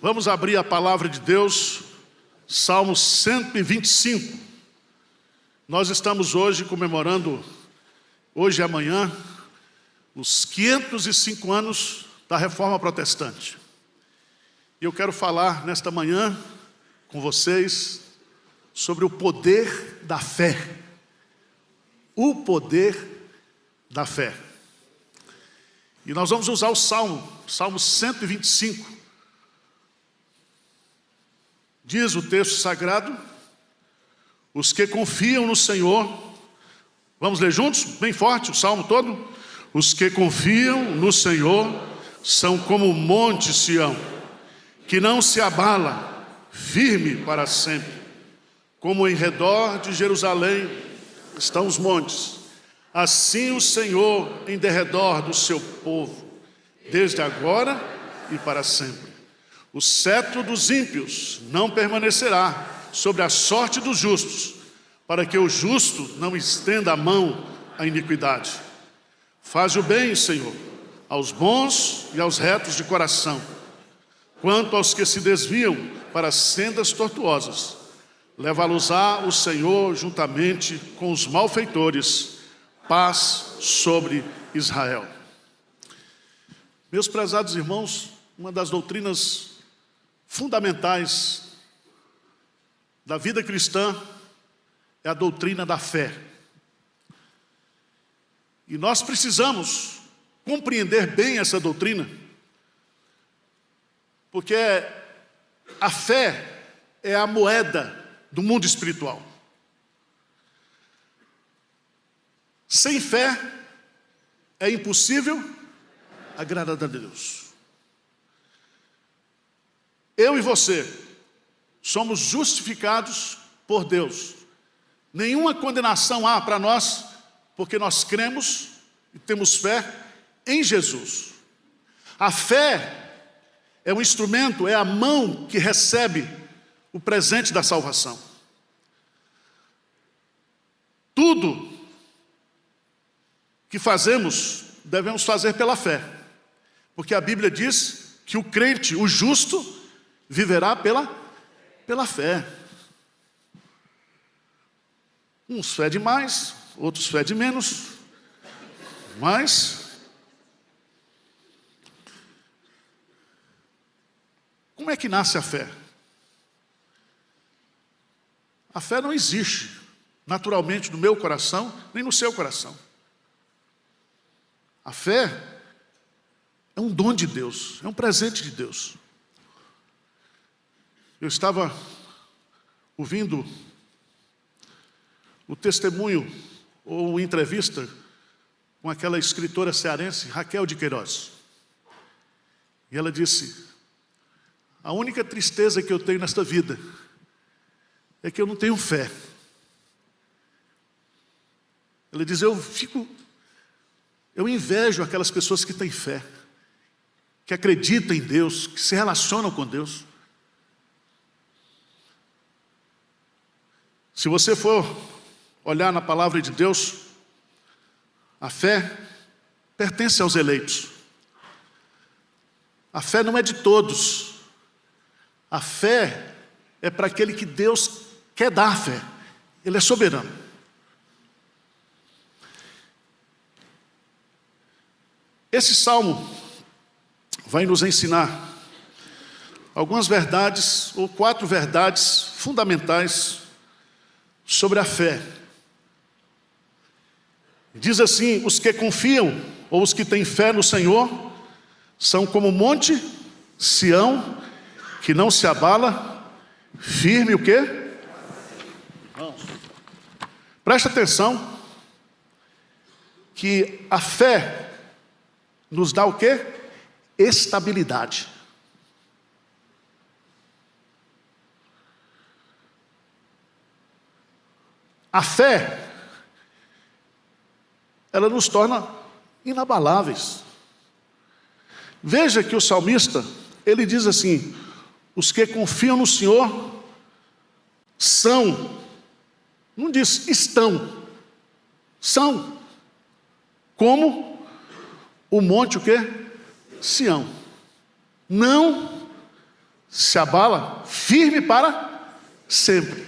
Vamos abrir a palavra de Deus, Salmo 125. Nós estamos hoje comemorando, hoje e amanhã, os 505 anos da Reforma Protestante. E eu quero falar nesta manhã com vocês sobre o poder da fé. O poder da fé. E nós vamos usar o Salmo 125. Diz o texto sagrado: os que confiam no Senhor, vamos ler juntos, bem forte, o salmo todo? Os que confiam no Senhor são como o monte Sião, que não se abala, firme para sempre. Como em redor de Jerusalém estão os montes, assim o Senhor em derredor do seu povo, desde agora e para sempre. O cetro dos ímpios não permanecerá sobre a sorte dos justos, para que o justo não estenda a mão à iniquidade. Faz o bem, Senhor, aos bons e aos retos de coração. Quanto aos que se desviam para sendas tortuosas, leva-los-á o Senhor juntamente com os malfeitores. Paz sobre Israel. Meus prezados irmãos, uma das doutrinas fundamentais da vida cristã é a doutrina da fé. E nós precisamos compreender bem essa doutrina, porque a fé é a moeda do mundo espiritual. Sem fé é impossível agradar a Deus. Eu e você somos justificados por Deus. Nenhuma condenação há para nós, porque nós cremos e temos fé em Jesus. A fé é um instrumento, é a mão que recebe o presente da salvação. Tudo que fazemos, devemos fazer pela fé, porque a Bíblia diz que o crente, o justo, viverá pela fé. Uns fé de mais, outros fé de menos, mas como é que nasce a fé? A fé não existe naturalmente no meu coração, nem no seu coração. A fé é um dom de Deus, é um presente de Deus. Eu estava ouvindo o testemunho ou entrevista com aquela escritora cearense, Raquel de Queiroz. E ela disse: a única tristeza que eu tenho nesta vida é que eu não tenho fé. Ela diz: eu invejo aquelas pessoas que têm fé, que acreditam em Deus, que se relacionam com Deus. Se você for olhar na palavra de Deus, a fé pertence aos eleitos. A fé não é de todos. A fé é para aquele que Deus quer dar fé. Ele é soberano. Esse salmo vai nos ensinar algumas verdades, ou 4 verdades fundamentais sobre a fé. Diz assim: os que confiam, ou os que têm fé no Senhor, são como o monte Sião, que não se abala, firme o quê? Presta atenção, que a fé nos dá o quê? Estabilidade. A fé, ela nos torna inabaláveis. Veja que o salmista, ele diz assim: os que confiam no Senhor são, não diz estão, são como o monte o quê? Sião. Não se abala, firme para sempre.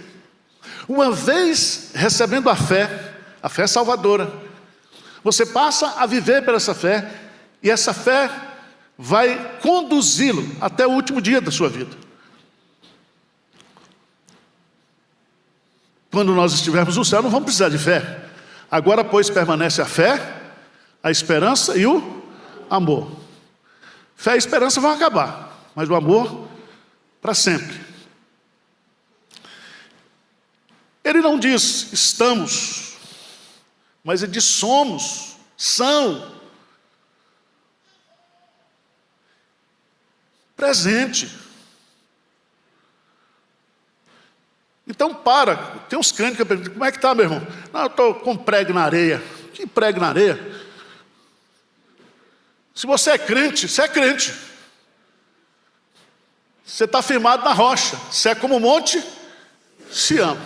Uma vez recebendo a fé salvadora, você passa a viver por essa fé, e essa fé vai conduzi-lo até o último dia da sua vida. Quando nós estivermos no céu, não vamos precisar de fé. Agora, pois, permanece a fé, a esperança e o amor. Fé e esperança vão acabar, mas o amor para sempre. Ele não diz estamos, mas ele diz somos, são. Presente. Então tem uns crentes que perguntam, como é que está, meu irmão? Não, eu estou com prego na areia. Que prego na areia? Se você é crente, você é crente. Você está firmado na rocha. Você é como o monte Sião.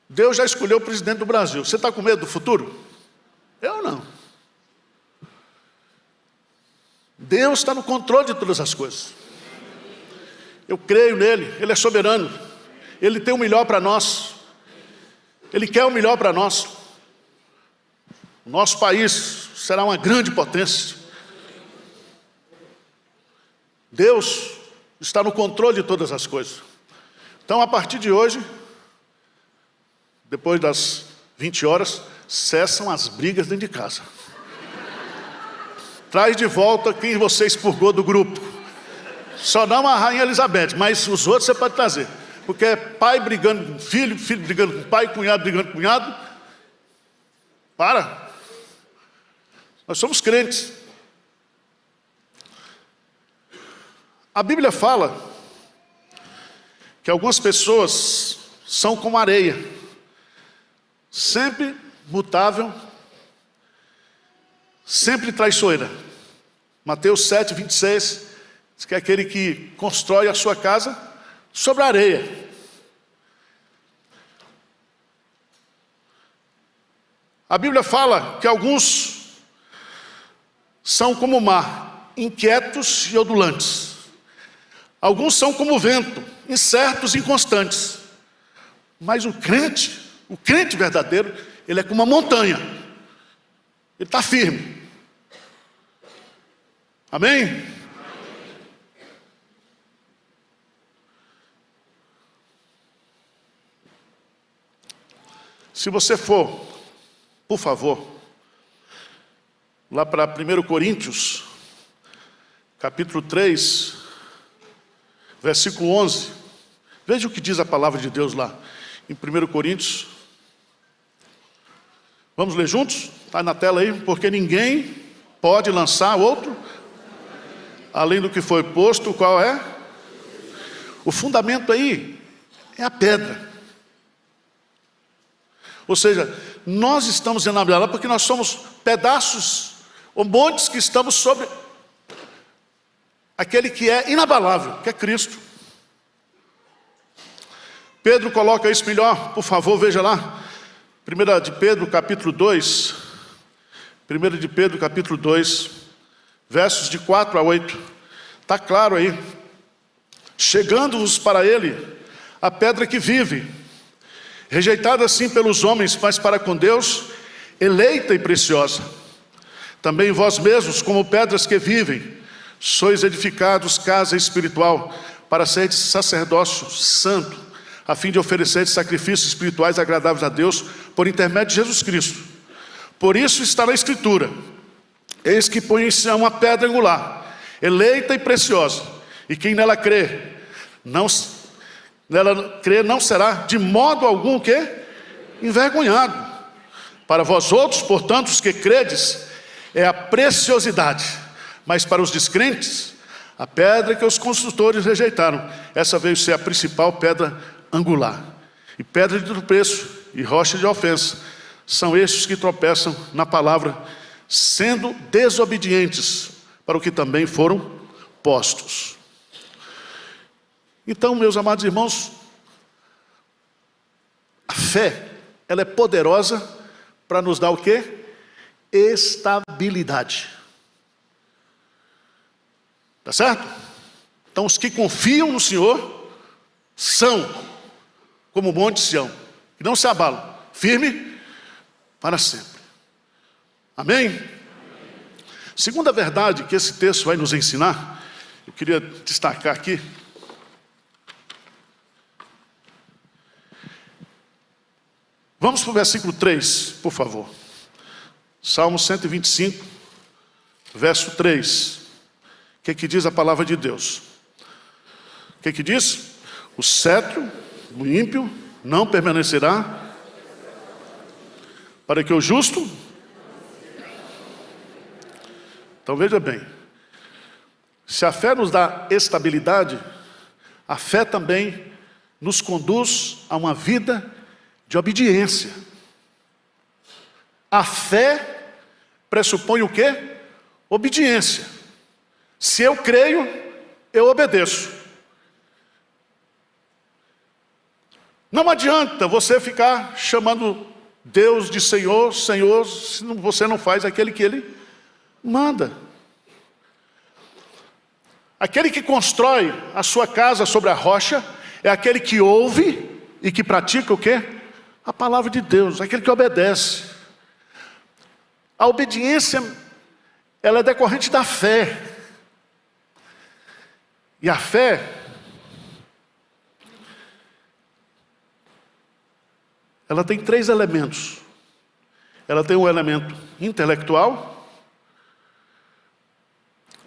Deus já escolheu o presidente do Brasil. Você está com medo do futuro? Eu não. Deus está no controle de todas as coisas. Eu creio nele, ele é soberano. Ele tem o melhor para nós. Ele quer o melhor para nós. O nosso país será uma grande potência. Deus está no controle de todas as coisas. Então, a partir de hoje, depois das 20 horas, cessam as brigas dentro de casa. Traz de volta quem você expurgou do grupo. Só não a Rainha Elizabeth, mas os outros você pode trazer. Porque é pai brigando com filho, filho brigando com pai, cunhado brigando com cunhado. Para. Nós somos crentes. A Bíblia fala que algumas pessoas são como areia, sempre mutável, sempre traiçoeira. Mateus 7, 26, diz que é aquele que constrói a sua casa sobre a areia. A Bíblia fala que alguns são como o mar, inquietos e ondulantes. Alguns são como o vento, incertos e inconstantes. Mas o crente verdadeiro, ele é como uma montanha. Ele está firme. Amém? Se você for, por favor, lá para 1 Coríntios, capítulo 3, versículo 11. Veja o que diz a palavra de Deus lá, em 1 Coríntios. Vamos ler juntos? Está na tela aí. Porque ninguém pode lançar outro, além do que foi posto, qual é? O fundamento aí é a pedra. Ou seja, nós estamos inabiláveis porque nós somos pedaços ou montes que estamos sobre aquele que é inabalável, que é Cristo. Pedro coloca isso melhor, por favor, veja lá. 1 de Pedro, capítulo 2. 1 de Pedro, capítulo 2, versos de 4 a 8. Está claro aí. Chegando-vos para ele a pedra que vive, rejeitada assim pelos homens, mas para com Deus, eleita e preciosa. Também vós mesmos, como pedras que vivem, sois edificados casa espiritual, para seres sacerdócio santo, a fim de oferecer sacrifícios espirituais agradáveis a Deus, por intermédio de Jesus Cristo. Por isso está na Escritura: eis que põe em Sião uma pedra angular, eleita e preciosa, e quem nela crê, não será de modo algum o quê? Envergonhado. Para vós outros, portanto, os que credes, é a preciosidade, mas para os descrentes, a pedra que os construtores rejeitaram, essa veio ser a principal pedra angular. E pedra de tropeço e rocha de ofensa são estes que tropeçam na palavra, sendo desobedientes para o que também foram postos. Então, meus amados irmãos, a fé, ela é poderosa para nos dar o quê? Estabilidade. Tá certo? Então os que confiam no Senhor são como o monte Sião, que não se abalam, firme para sempre. Amém? Segunda verdade que esse texto vai nos ensinar, eu queria destacar aqui. Vamos para o versículo 3, por favor. Salmo 125, verso 3. O que diz a palavra de Deus? O que diz? O cetro do ímpio não permanecerá, para que o justo... Então veja bem, se a fé nos dá estabilidade, a fé também nos conduz a uma vida de obediência. A fé pressupõe o quê? Obediência. Se eu creio, eu obedeço. Não adianta você ficar chamando Deus de Senhor, Senhor, se você não faz aquele que Ele manda. Aquele que constrói a sua casa sobre a rocha é aquele que ouve e que pratica o quê? A palavra de Deus, aquele que obedece. A obediência, ela é decorrente da fé. E a fé, ela tem 3 elementos. Ela tem um elemento intelectual,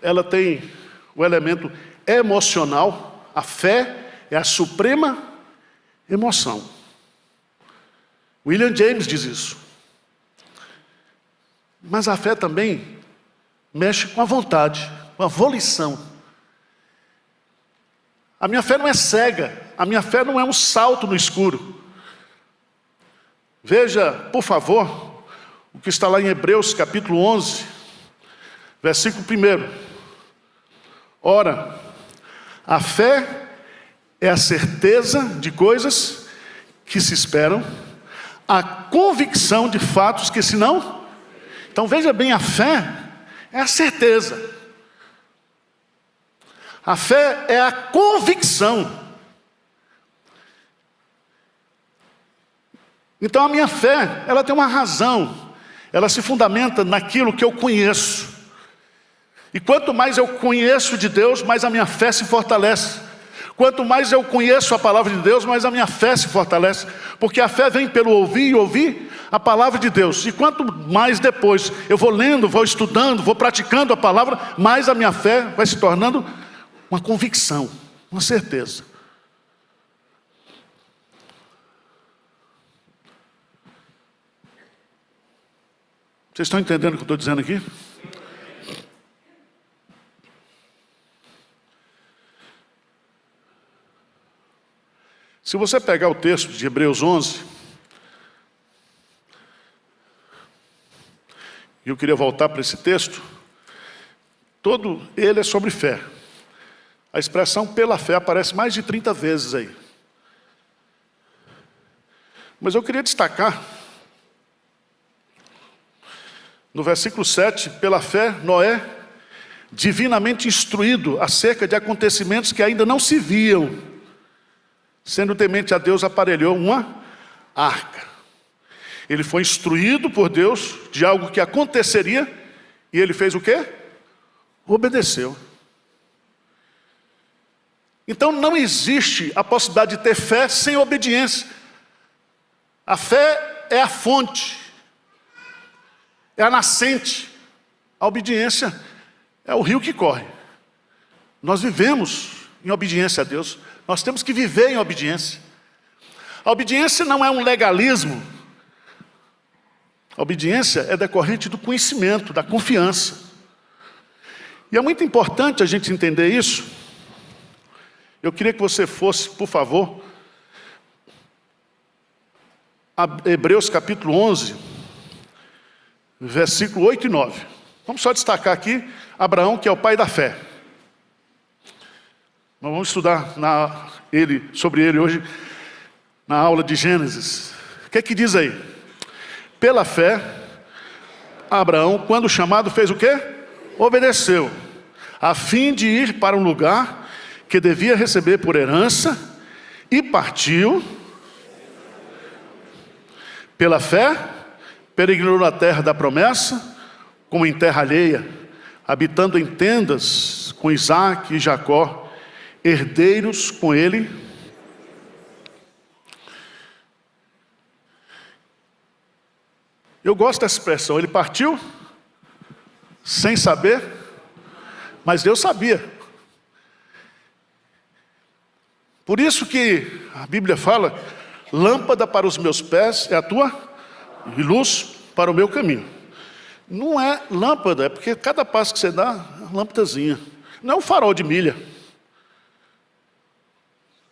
ela tem o elemento emocional. A fé é a suprema emoção. William James diz isso. Mas a fé também mexe com a vontade, com a volição. A minha fé não é cega, a minha fé não é um salto no escuro. Veja, por favor, o que está lá em Hebreus capítulo 11, versículo 1. Ora, a fé é a certeza de coisas que se esperam, a convicção de fatos que se não... Então veja bem, a fé é a certeza. A fé é a convicção. Então a minha fé, ela tem uma razão. Ela se fundamenta naquilo que eu conheço. E quanto mais eu conheço de Deus, mais a minha fé se fortalece. Quanto mais eu conheço a palavra de Deus, mais a minha fé se fortalece. Porque a fé vem pelo ouvir e ouvir a palavra de Deus. E quanto mais depois eu vou lendo, vou estudando, vou praticando a palavra, mais a minha fé vai se tornando uma convicção, uma certeza. Vocês estão entendendo o que eu estou dizendo aqui? Se você pegar o texto de Hebreus 11, e eu queria voltar para esse texto, todo ele é sobre fé. A expressão pela fé aparece mais de 30 vezes aí. Mas eu queria destacar, no versículo 7, pela fé, Noé, divinamente instruído acerca de acontecimentos que ainda não se viam, sendo temente a Deus, aparelhou uma arca. Ele foi instruído por Deus de algo que aconteceria, e ele fez o quê? Obedeceu. Então não existe a possibilidade de ter fé sem obediência. A fé é a fonte, é a nascente. A obediência é o rio que corre. Nós vivemos em obediência a Deus. Nós temos que viver em obediência. A obediência não é um legalismo. A obediência é decorrente do conhecimento, da confiança. E é muito importante a gente entender isso. Eu queria que você fosse, por favor, a Hebreus capítulo 11, versículo 8 e 9. Vamos só destacar aqui Abraão, que é o pai da fé. Nós vamos estudar sobre ele hoje na aula de Gênesis. O que é que diz aí? Pela fé, Abraão, quando chamado, fez o quê? Obedeceu. a fim de ir para um lugar que devia receber por herança, e partiu. Pela fé, peregrinou na terra da promessa, como em terra alheia, habitando em tendas com Isaque e Jacó, herdeiros com ele. Eu gosto dessa expressão, ele partiu sem saber, mas Deus sabia. Por isso que a Bíblia fala, lâmpada para os meus pés é a tua, e luz para o meu caminho. Não é lâmpada, é porque cada passo que você dá, é uma lâmpadazinha. Não é um farol de milha.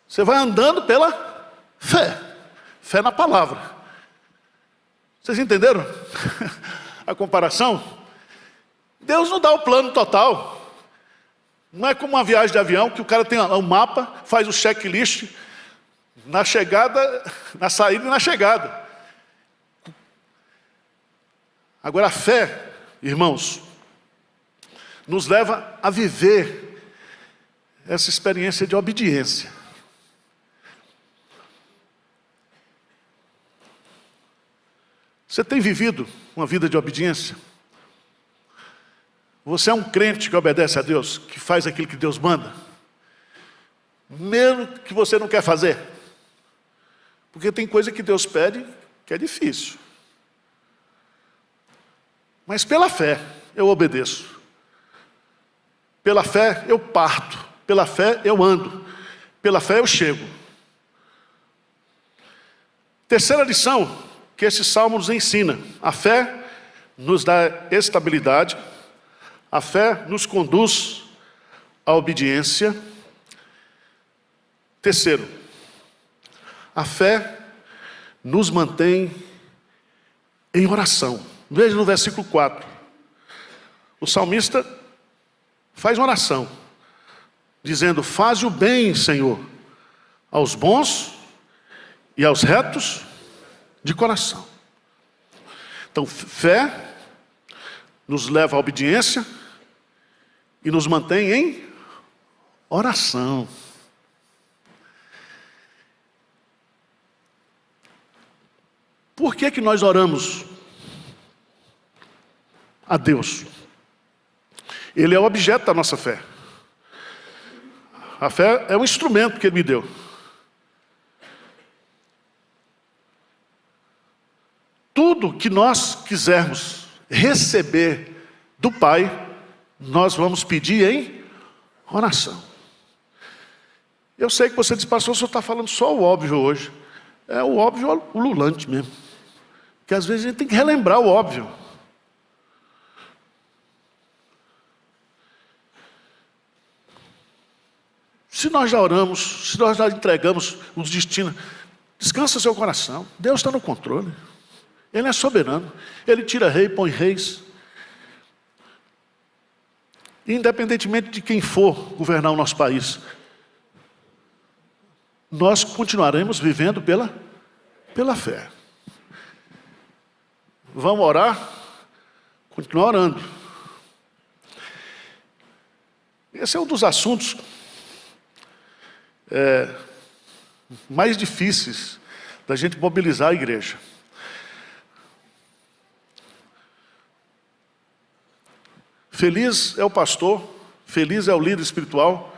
Você vai andando pela fé. Fé na palavra. Vocês entenderam a comparação? Deus não dá o plano total. Não é como uma viagem de avião, que o cara tem um mapa, faz o checklist na chegada, na saída e na chegada. Agora a fé, irmãos, nos leva a viver essa experiência de obediência. Você tem vivido uma vida de obediência? Você é um crente que obedece a Deus, que faz aquilo que Deus manda? Mesmo que você não quer fazer? Porque tem coisa que Deus pede que é difícil. Mas pela fé eu obedeço. Pela fé eu parto. Pela fé eu ando. Pela fé eu chego. Terceira lição que esse salmo nos ensina. A fé nos dá estabilidade. A fé nos conduz à obediência. Terceiro, a fé nos mantém em oração. Veja no versículo 4. O salmista faz uma oração, dizendo: faze o bem, Senhor, aos bons e aos retos de coração. Então, fé nos leva à obediência e nos mantém em oração. Por que nós oramos a Deus? Ele é o objeto da nossa fé. A fé é um instrumento que Ele me deu. Tudo que nós quisermos receber do Pai, nós vamos pedir em oração. Eu sei que você diz: pastor, o senhor está falando só o óbvio hoje. É o óbvio ululante mesmo. Porque às vezes a gente tem que relembrar o óbvio. Se nós já oramos, se nós já entregamos os destinos, descansa seu coração. Deus está no controle. Ele é soberano. Ele tira rei, põe reis. Independentemente de quem for governar o nosso país, nós continuaremos vivendo pela fé. Vamos orar? Continuar orando. Esse é um dos assuntos mais difíceis da gente mobilizar a igreja. Feliz é o pastor, feliz é o líder espiritual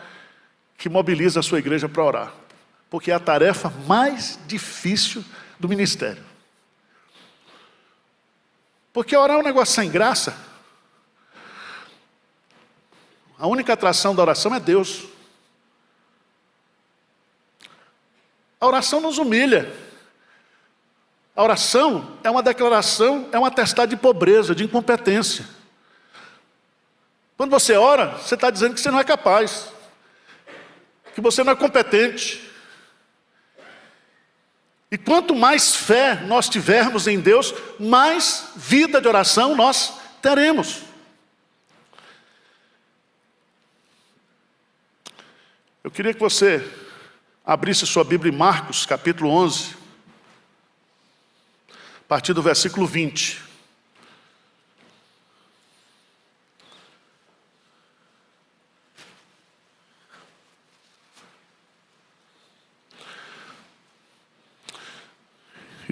que mobiliza a sua igreja para orar. Porque é a tarefa mais difícil do ministério. Porque orar é um negócio sem graça. A única atração da oração é Deus. A oração nos humilha. A oração é uma declaração, é um atestado de pobreza, de incompetência. Quando você ora, você está dizendo que você não é capaz, que você não é competente. E quanto mais fé nós tivermos em Deus, mais vida de oração nós teremos. Eu queria que você abrisse sua Bíblia em Marcos, capítulo 11, a partir do versículo 20.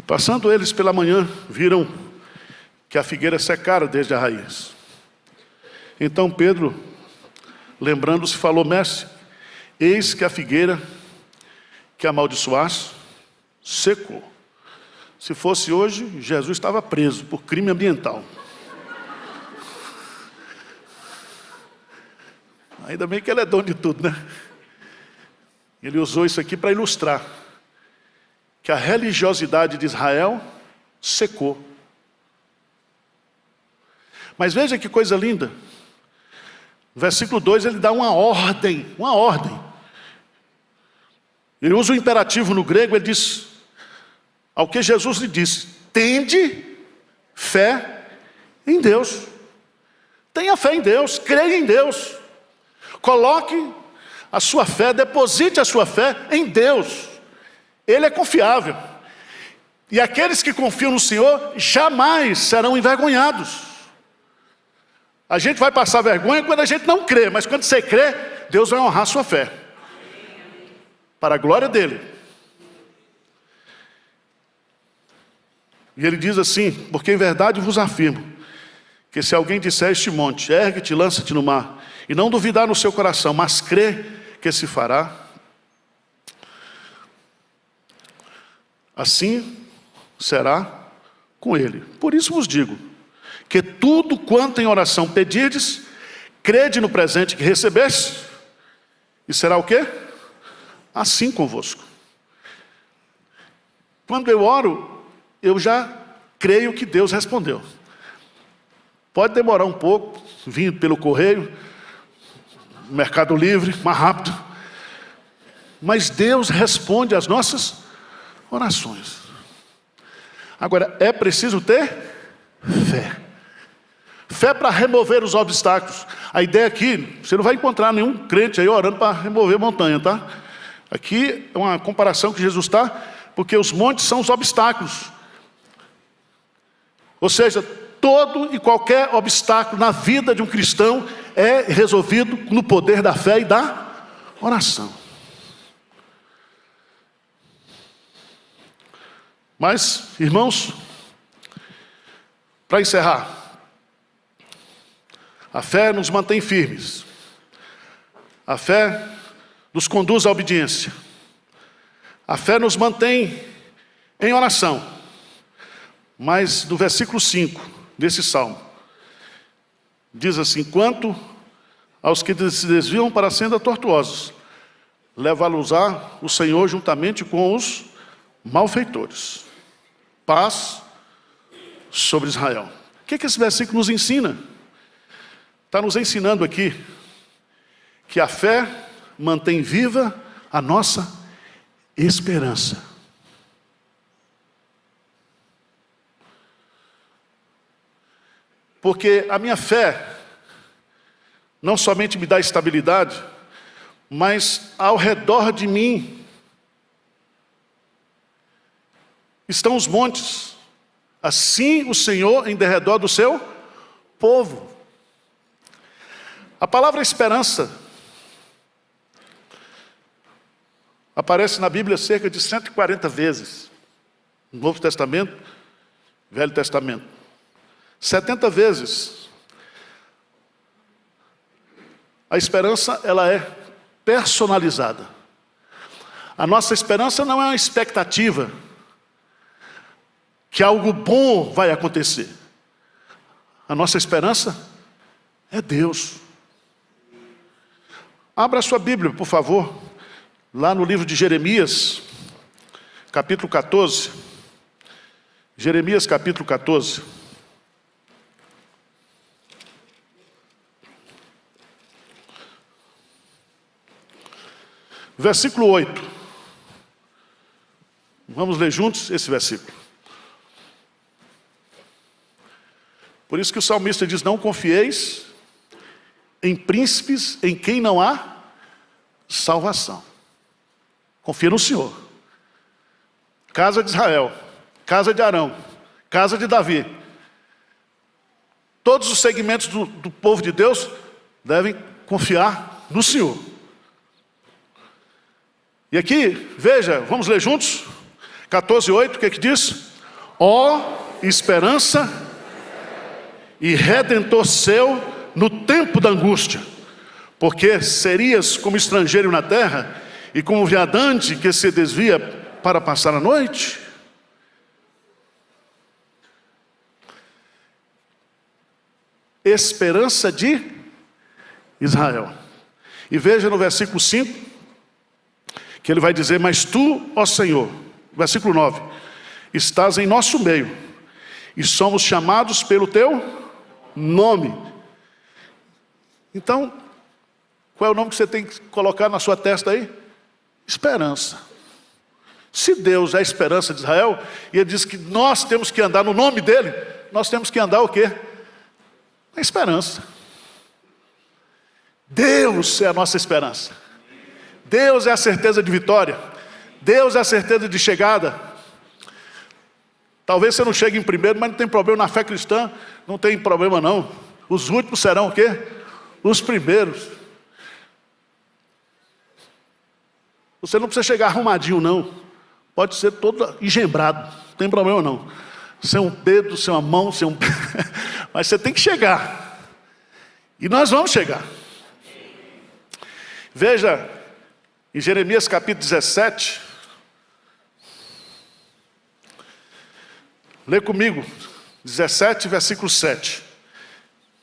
Passando eles pela manhã, viram que a figueira secara desde a raiz. Então Pedro, lembrando-se, falou: mestre, eis que a figueira que amaldiçoaste secou. Se fosse hoje, Jesus estava preso por crime ambiental. Ainda bem que ele é dono de tudo, né? Ele usou isso aqui para ilustrar que a religiosidade de Israel secou. Mas veja que coisa linda. No versículo 2 ele dá uma ordem. Ele usa o imperativo no grego, ele diz, ao que Jesus lhe disse: tende fé em Deus. Tenha fé em Deus, creia em Deus. Coloque a sua fé, deposite a sua fé em Deus. Ele é confiável. E aqueles que confiam no Senhor jamais serão envergonhados. A gente vai passar vergonha quando a gente não crê, mas quando você crê, Deus vai honrar a sua fé. Para a glória dele. E ele diz assim: porque em verdade vos afirmo, que se alguém disser a este monte, ergue-te, lança-te no mar, e não duvidar no seu coração, mas crê que se fará, assim será com ele. Por isso vos digo, que tudo quanto em oração pedirdes, crede no presente que recebeste, e será o quê? Assim convosco. Quando eu oro, eu já creio que Deus respondeu. Pode demorar um pouco, vindo pelo correio, Mercado Livre, mais rápido. Mas Deus responde às nossas orações. Agora, é preciso ter fé. Fé para remover os obstáculos. A ideia aqui, você não vai encontrar nenhum crente aí orando para remover montanha, tá? Aqui é uma comparação que Jesus está, porque os montes são os obstáculos. Ou seja, todo e qualquer obstáculo na vida de um cristão é resolvido no poder da fé e da oração. Mas, irmãos, para encerrar, a fé nos mantém firmes. A fé nos conduz à obediência. A fé nos mantém em oração. Mas no versículo 5 desse salmo, diz assim: quanto aos que se desviam para a senda tortuosos, leva-los-á o Senhor juntamente com os malfeitores. Paz sobre Israel. O que esse versículo nos ensina? Está nos ensinando aqui que a fé mantém viva a nossa esperança. Porque a minha fé não somente me dá estabilidade, mas ao redor de mim estão os montes. Assim o Senhor em derredor do seu povo. A palavra esperança aparece na Bíblia cerca de 140 vezes. No Novo Testamento, Velho Testamento. 70 vezes. A esperança, ela é personalizada. A nossa esperança não é uma expectativa que algo bom vai acontecer. A nossa esperança é Deus. Abra a sua Bíblia, por favor, lá no livro de Jeremias, capítulo 14. Jeremias, capítulo 14. Versículo 8. Vamos ler juntos esse versículo. Por isso que o salmista diz: não confieis em príncipes em quem não há salvação. Confia no Senhor. Casa de Israel, casa de Arão, casa de Davi. Todos os segmentos do povo de Deus devem confiar no Senhor. E aqui, veja, vamos ler juntos? 14:8, o que é que diz? ó esperança e redentor seu no tempo da angústia, porque serias como estrangeiro na terra e como viandante que se desvia para passar a noite. Esperança de Israel. E veja no versículo 5, que ele vai dizer: mas tu, ó Senhor, versículo 9, estás em nosso meio, e somos chamados pelo teu nome. Então, qual é o nome que você tem que colocar na sua testa aí? Esperança. Se Deus é a esperança de Israel, e ele diz que nós temos que andar no nome dele, nós temos que andar o quê? Na esperança. Deus é a nossa esperança. Deus é a certeza de vitória. Deus é a certeza de chegada. Talvez você não chegue em primeiro, mas não tem problema na fé cristã. Não tem problema não. Os últimos serão o quê? Os primeiros. Você não precisa chegar arrumadinho não. Pode ser todo engembrado. Não tem problema não. Sem um dedo, sem uma mão, sem um... Mas você tem que chegar. E nós vamos chegar. Veja, em Jeremias capítulo 17. Lê comigo, 17, versículo 7.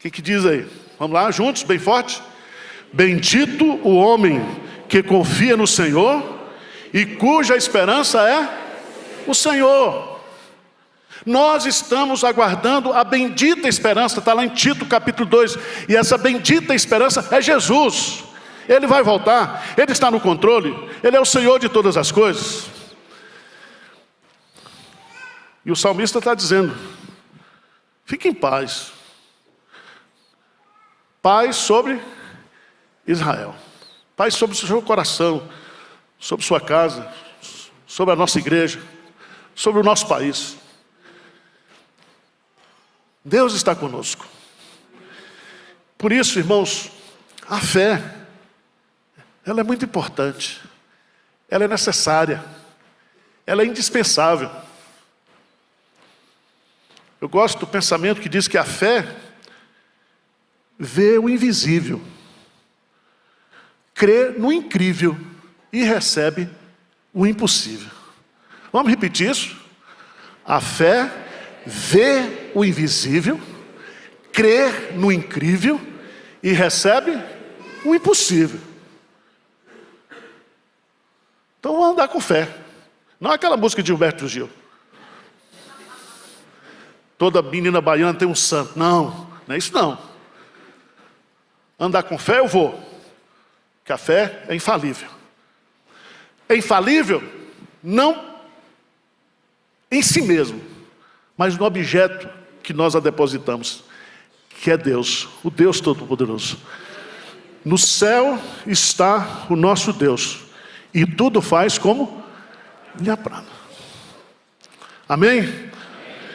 O que diz aí? Vamos lá, juntos, bem forte. Bendito o homem que confia no Senhor e cuja esperança é o Senhor. Nós estamos aguardando a bendita esperança, está lá em Tito capítulo 2. E essa bendita esperança é Jesus. Ele vai voltar, Ele está no controle, Ele é o Senhor de todas as coisas. E o salmista está dizendo: fique em paz. Paz sobre Israel. Paz sobre o seu coração, sobre sua casa, sobre a nossa igreja, sobre o nosso país. Deus está conosco. Por isso, irmãos, a fé, ela é muito importante. Ela é necessária. Ela é indispensável. Eu gosto do pensamento que diz que a fé vê o invisível, crê no incrível e recebe o impossível. Vamos repetir isso? A fé vê o invisível, crê no incrível e recebe o impossível. Então vamos andar com fé. Não é aquela música de Gilberto Gil. Toda menina baiana tem um santo. Não, não é isso não. Andar com fé eu vou. Porque a fé é infalível. É infalível não em si mesmo, mas no objeto que nós a depositamos, que é Deus, o Deus Todo-Poderoso. No céu está o nosso Deus, e tudo faz como lhe aprada. Amém?